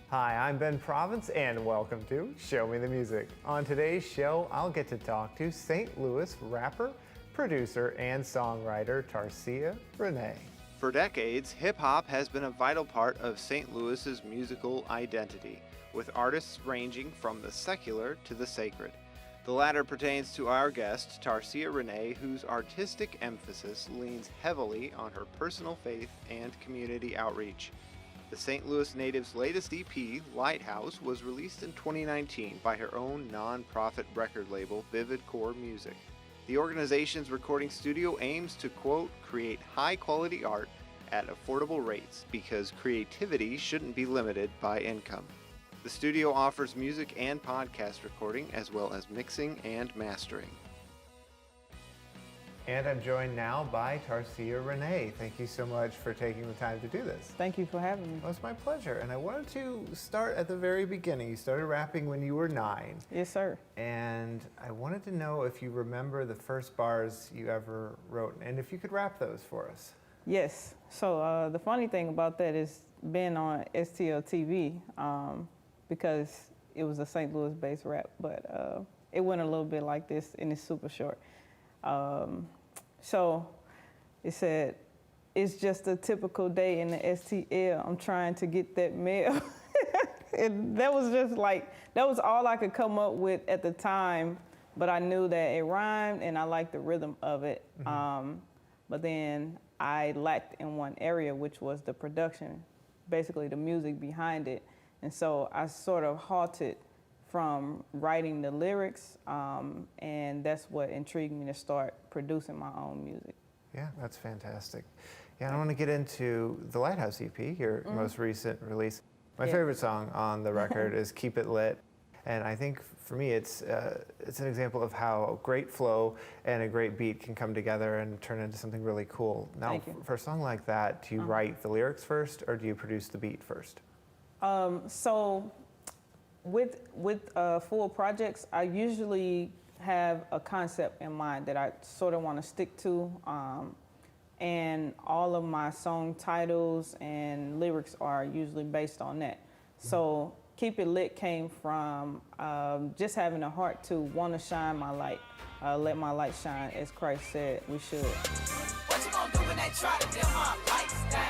Hi, I'm Ben Province, and welcome to Show Me the Music. On today's show, I'll get to talk to St. Louis rapper, producer, and songwriter Tarsia Renee. For decades, hip-hop has been a vital part of St. Louis's musical identity, with artists ranging from the secular to the sacred. The latter pertains to our guest, Tarsia Renee, whose artistic emphasis leans heavily on her personal faith and community outreach. The St. Louis native's latest EP, Lighthouse, was released in 2019 by her own non-profit record label, Vivid Core Music. The organization's recording studio aims to, quote, create high-quality art at affordable rates because creativity shouldn't be limited by income. The studio offers music and podcast recording, as well as mixing and mastering. And I'm joined now by Tarsia Renee. Thank you so much for taking the time to do this. Thank you for having me. Well, it's my pleasure. And I wanted to start at the very beginning. You started rapping when you were 9. Yes, sir. And I wanted to know if you remember the first bars you ever wrote, and if you could rap those for us. Yes. So the funny thing about that is being on STL TV, because it was a St. Louis-based rap, but it went a little bit like this, and it's super short. So it said, it's just a typical day in the STL. I'm trying to get that mail. And that was just like, that was all I could come up with at the time, but I knew that it rhymed and I liked the rhythm of it. Mm-hmm. But then I lacked in one area, which was the production, basically the music behind it. And so I sort of halted from writing the lyrics, and that's what intrigued me to start producing my own music. Yeah, that's fantastic. Yeah, and I want to get into the Lighthouse EP, your most recent release. My favorite song on the record is Keep It Lit, and I think for me it's an example of how great flow and a great beat can come together and turn into something really cool. Now, for a song like that, do you write the lyrics first, or do you produce the beat first? So with full projects, I usually have a concept in mind that I sort of want to stick to, and all of my song titles and lyrics are usually based on that. So Keep It Lit came from just having a heart to want to shine my light, let my light shine, as Christ said we should. What you gonna do when they try to dim my lights down?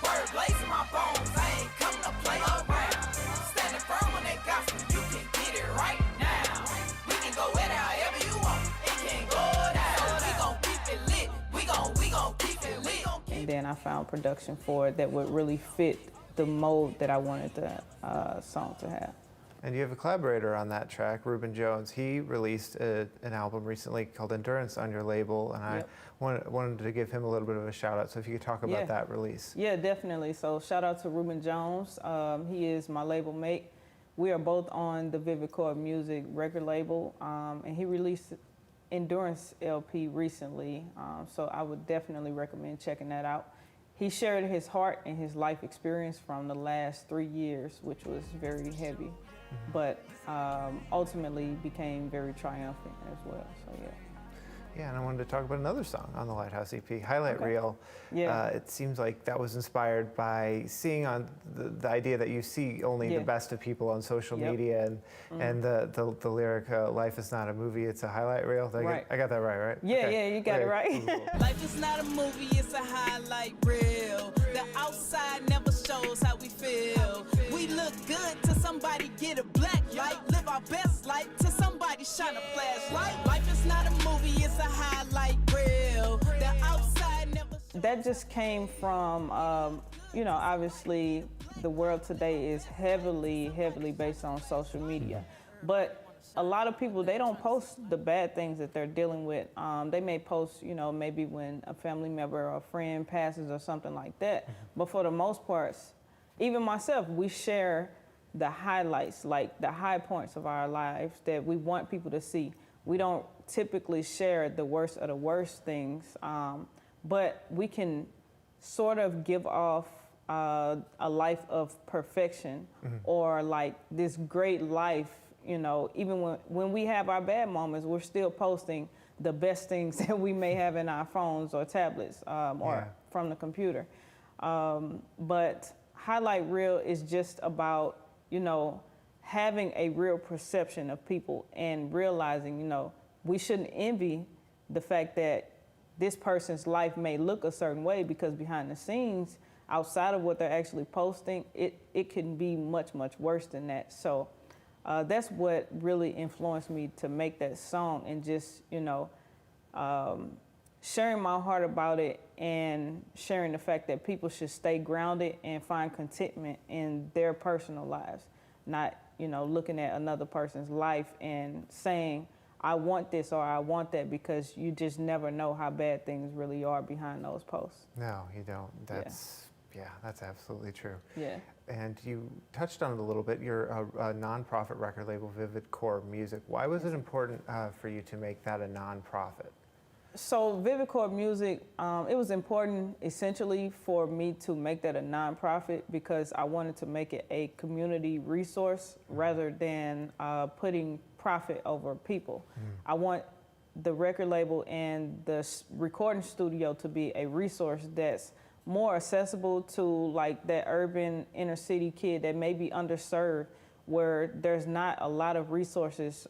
Word blazing my bones, I ain't coming to play around. Standing firm when they got some, you can get it right now. We can go at it however you want, it can go down. We gon' keep it lit, we gon' keep it lit. And then I found production for it that would really fit the mode that I wanted the song to have. And you have a collaborator on that track, Ruben Jones. He released an album recently called Endurance on your label, and I wanted to give him a little bit of a shout out. So if you could talk about that release. Yeah, definitely. So shout out to Ruben Jones. He is my label mate. We are both on the Vivid Core Music record label, and he released Endurance LP recently. So I would definitely recommend checking that out. He shared his heart and his life experience from the last 3 years, which was very heavy, but ultimately became very triumphant as well, so yeah. Yeah, and I wanted to talk about another song on the Lighthouse EP, Highlight Reel. Yeah. It seems like that was inspired by seeing on the idea that you see only the best of people on social media, and the lyric, life is not a movie, it's a highlight reel. I got that right? Yeah, okay. you got it right. Cool. Life is not a movie, it's a highlight reel. The outside never shows how we feel. We look good till somebody get a black light. Live our best life till somebody shine a flashlight. Life is not a movie, it's a highlight reel. The outside never. That just came from, obviously the world today is heavily based on social media. But a lot of people, they don't post the bad things that they're dealing with. They may post, maybe when a family member or a friend passes or something like that. But for the most part, even myself, we share the highlights, like the high points of our lives that we want people to see. We don't typically share the worst of the worst things, but we can sort of give off a life of perfection, or like this great life, even when we have our bad moments, we're still posting the best things that we may have in our phones or tablets, or from the computer. But highlight reel is just about, you know, having a real perception of people and realizing, you know, we shouldn't envy the fact that this person's life may look a certain way, because behind the scenes, outside of what they're actually posting, it can be much, much worse than that. So that's what really influenced me to make that song, and just, you know, sharing my heart about it, and sharing the fact that people should stay grounded and find contentment in their personal lives, not, you know, looking at another person's life and saying, I want this or I want that, because you just never know how bad things really are behind those posts. No, you don't. That's absolutely true. Yeah. And you touched on it a little bit. You're a nonprofit record label, Vivid Core Music. Why was it important for you to make that a nonprofit? So Vivid Core Music, it was important essentially for me to make that a nonprofit, because I wanted to make it a community resource rather than putting profit over people. I want the record label and the recording studio to be a resource that's more accessible to like that urban inner city kid that may be underserved, where there's not a lot of resources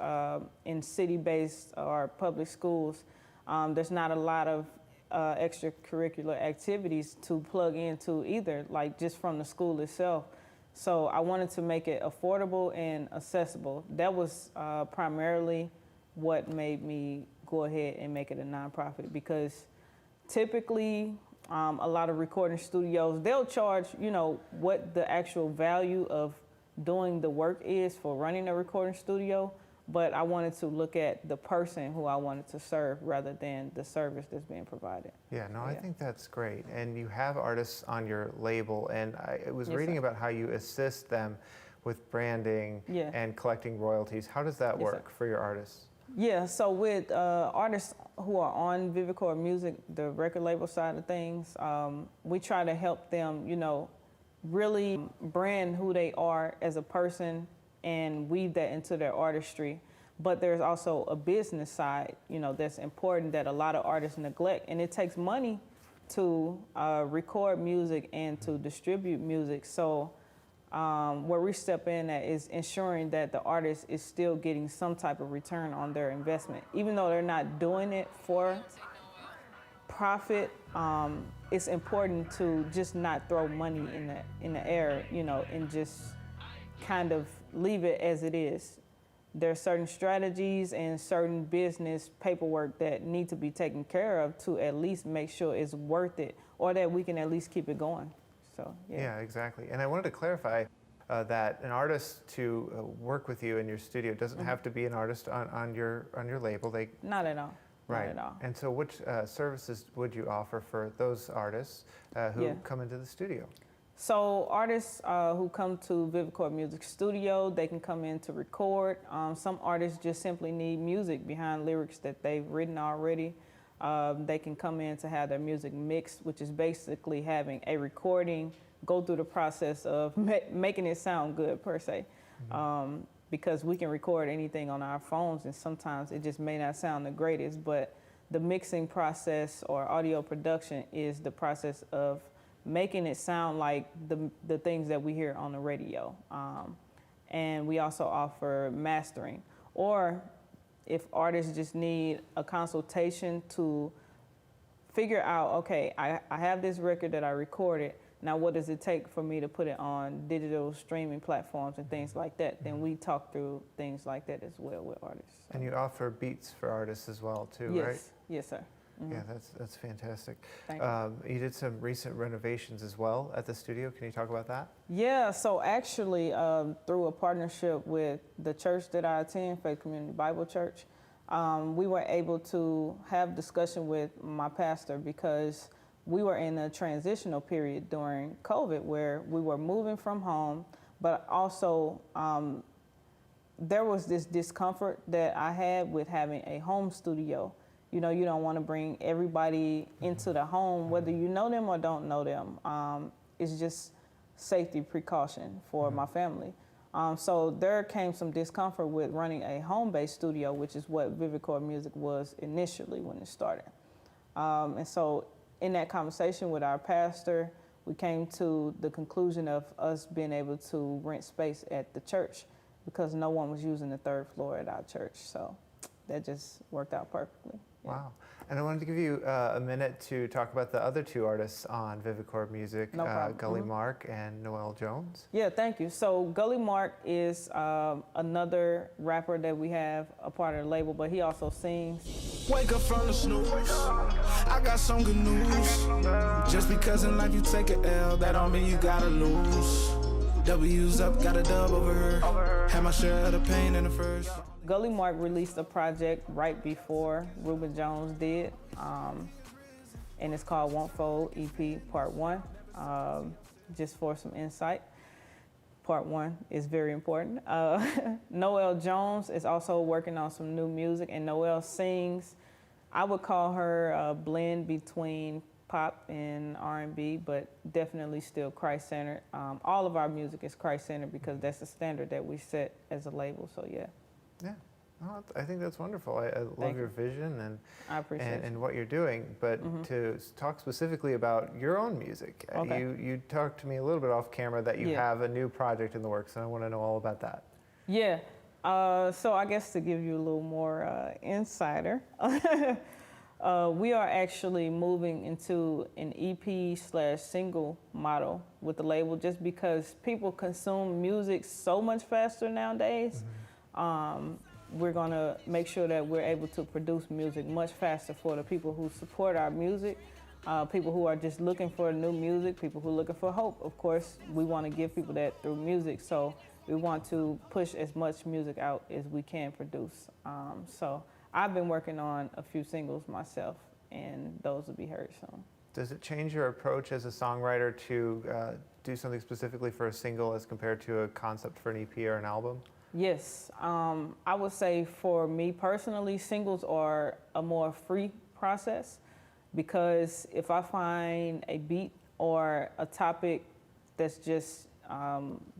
in city-based or public schools. There's not a lot of extracurricular activities to plug into either, like just from the school itself. So I wanted to make it affordable and accessible. That was primarily what made me go ahead and make it a nonprofit, because typically a lot of recording studios, they'll charge, you know, what the actual value of doing the work is for running a recording studio. But I wanted to look at the person who I wanted to serve rather than the service that's being provided. I think that's great. And you have artists on your label, and I was Yes, reading sir. about how you assist them with branding Yeah. and collecting royalties. How does that Yes, work for your artists? Yeah, so with artists who are on Vivid Core Music, the record label side of things, we try to help them, you know, really brand who they are as a person and weave that into their artistry. But there's also a business side, you know, that's important that a lot of artists neglect. And it takes money to record music and to distribute music. So where we step in at is ensuring that the artist is still getting some type of return on their investment. Even though they're not doing it for profit, it's important to just not throw money in the air, you know, and just kind of leave it as it is. There are certain strategies and certain business paperwork that need to be taken care of to at least make sure it's worth it, or that we can at least keep it going. So, Yeah, exactly. And I wanted to clarify that an artist to work with you in your studio doesn't have to be an artist on your label. They Not at all. Right. Not at all. And so which services would you offer for those artists who come into the studio? So artists who come to Vivid Core Music Studio, they can come in to record. Some artists just simply need music behind lyrics that they've written already. They can come in to have their music mixed, which is basically having a recording go through the process of making it sound good, per se. Because we can record anything on our phones, and sometimes it just may not sound the greatest, but the mixing process or audio production is the process of making it sound like the things that we hear on the radio. And we also offer mastering. Or if artists just need a consultation to figure out, okay, I have this record that I recorded, now what does it take for me to put it on digital streaming platforms and things like that, then we talk through things like that as well with artists. And you offer beats for artists as well too, Yes. right? Yes, sir. Yeah, that's fantastic. Thank you. You did some recent renovations as well at the studio. Can you talk about that? Yeah, so actually through a partnership with the church that I attend, Faith Community Bible Church, we were able to have discussion with my pastor, because we were in a transitional period during COVID where we were moving from home, but also there was this discomfort that I had with having a home studio. You know, you don't want to bring everybody into the home, whether you know them or don't know them. It's just safety precaution for my family. So there came some discomfort with running a home-based studio, which is what Vivid Core Music was initially when it started. And so in that conversation with our pastor, we came to the conclusion of us being able to rent space at the church because no one was using the third floor at our church. So that just worked out perfectly. Yeah. Wow. And I wanted to give you a minute to talk about the other two artists on Vivid Chord Music, No problem. Gully Mark and Noel Jones. Yeah, thank you. So Gully Mark is another rapper that we have a part of the label, but he also sings. Wake up from the snooze. I got some good news. Just because in life you take a L, that don't mean you gotta lose. W's up, got a dub over her. Had my share of the pain in the first. Gully Mark released a project right before Ruben Jones did, and it's called Won't Fold EP Part 1. Just for some insight, Part 1 is very important. Noel Jones is also working on some new music, and Noel sings. I would call her a blend between pop and R&B, but definitely still Christ-centered. All of our music is Christ-centered because that's the standard that we set as a label, so yeah. Yeah, well, I think that's wonderful. I love Thank your you. vision and I appreciate and what you're doing. But to talk specifically about your own music, Okay. you talked to me a little bit off camera that you Yeah. have a new project in the works, and I want to know all about that. Yeah. So I guess to give you a little more insider, we are actually moving into an EP/single model with the label just because people consume music so much faster nowadays. We're going to make sure that we're able to produce music much faster for the people who support our music, people who are just looking for new music, people who are looking for hope. Of course, we want to give people that through music, so we want to push as much music out as we can produce. So I've been working on a few singles myself, and those will be heard soon. Does it change your approach as a songwriter to do something specifically for a single as compared to a concept for an EP or an album? Yes, I would say for me personally, singles are a more free process because if I find a beat or a topic that's just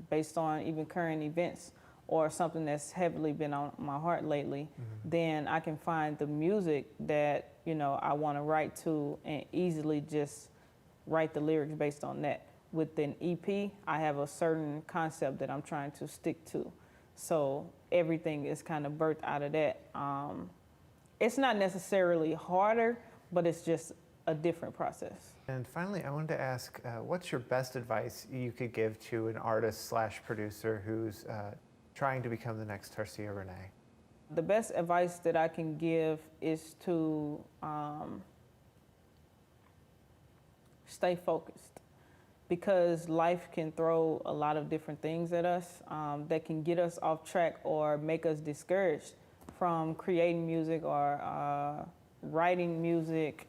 based on even current events or something that's heavily been on my heart lately, then I can find the music that, you know, I want to write to and easily just write the lyrics based on that. With an EP, I have a certain concept that I'm trying to stick to. So everything is kind of birthed out of that. It's not necessarily harder, but it's just a different process. And finally, I wanted to ask, what's your best advice you could give to an artist/producer who's trying to become the next Tarsia Renee? The best advice that I can give is to stay focused, because life can throw a lot of different things at us that can get us off track or make us discouraged from creating music or writing music.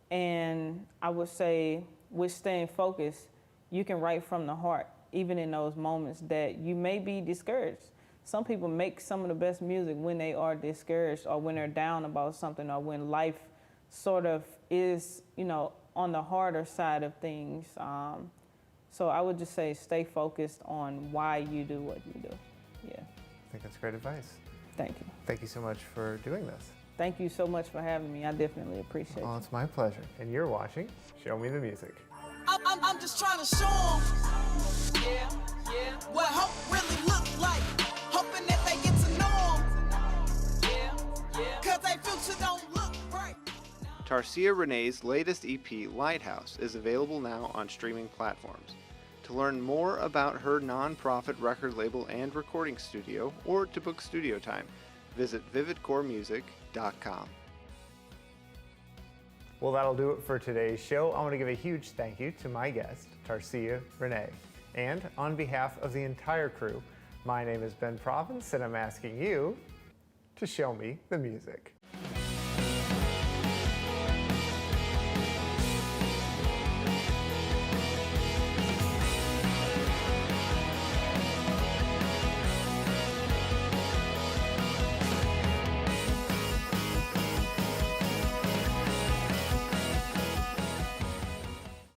And I would say with staying focused, you can write from the heart, even in those moments that you may be discouraged. Some people make some of the best music when they are discouraged or when they're down about something or when life sort of is, you know, on the harder side of things. So I would just say stay focused on why you do what you do. Yeah. I think that's great advice. Thank you. Thank you so much for doing this. Thank you so much for having me. I definitely appreciate Well, it. it's my pleasure. And you're watching Show Me the Music. I'm just trying to show 'em, yeah, what hope really look like. Hoping that they get to know 'em, 'cause they future don't look bright. Tarsia Renee's latest EP, Lighthouse, is available now on streaming platforms. To learn more about her non-profit record label and recording studio, or to book studio time, visit vividcoremusic.com. Well, that'll do it for today's show. I want to give a huge thank you to my guest, Tarsia Renee. And on behalf of the entire crew, my name is Ben Province, and I'm asking you to show me the music.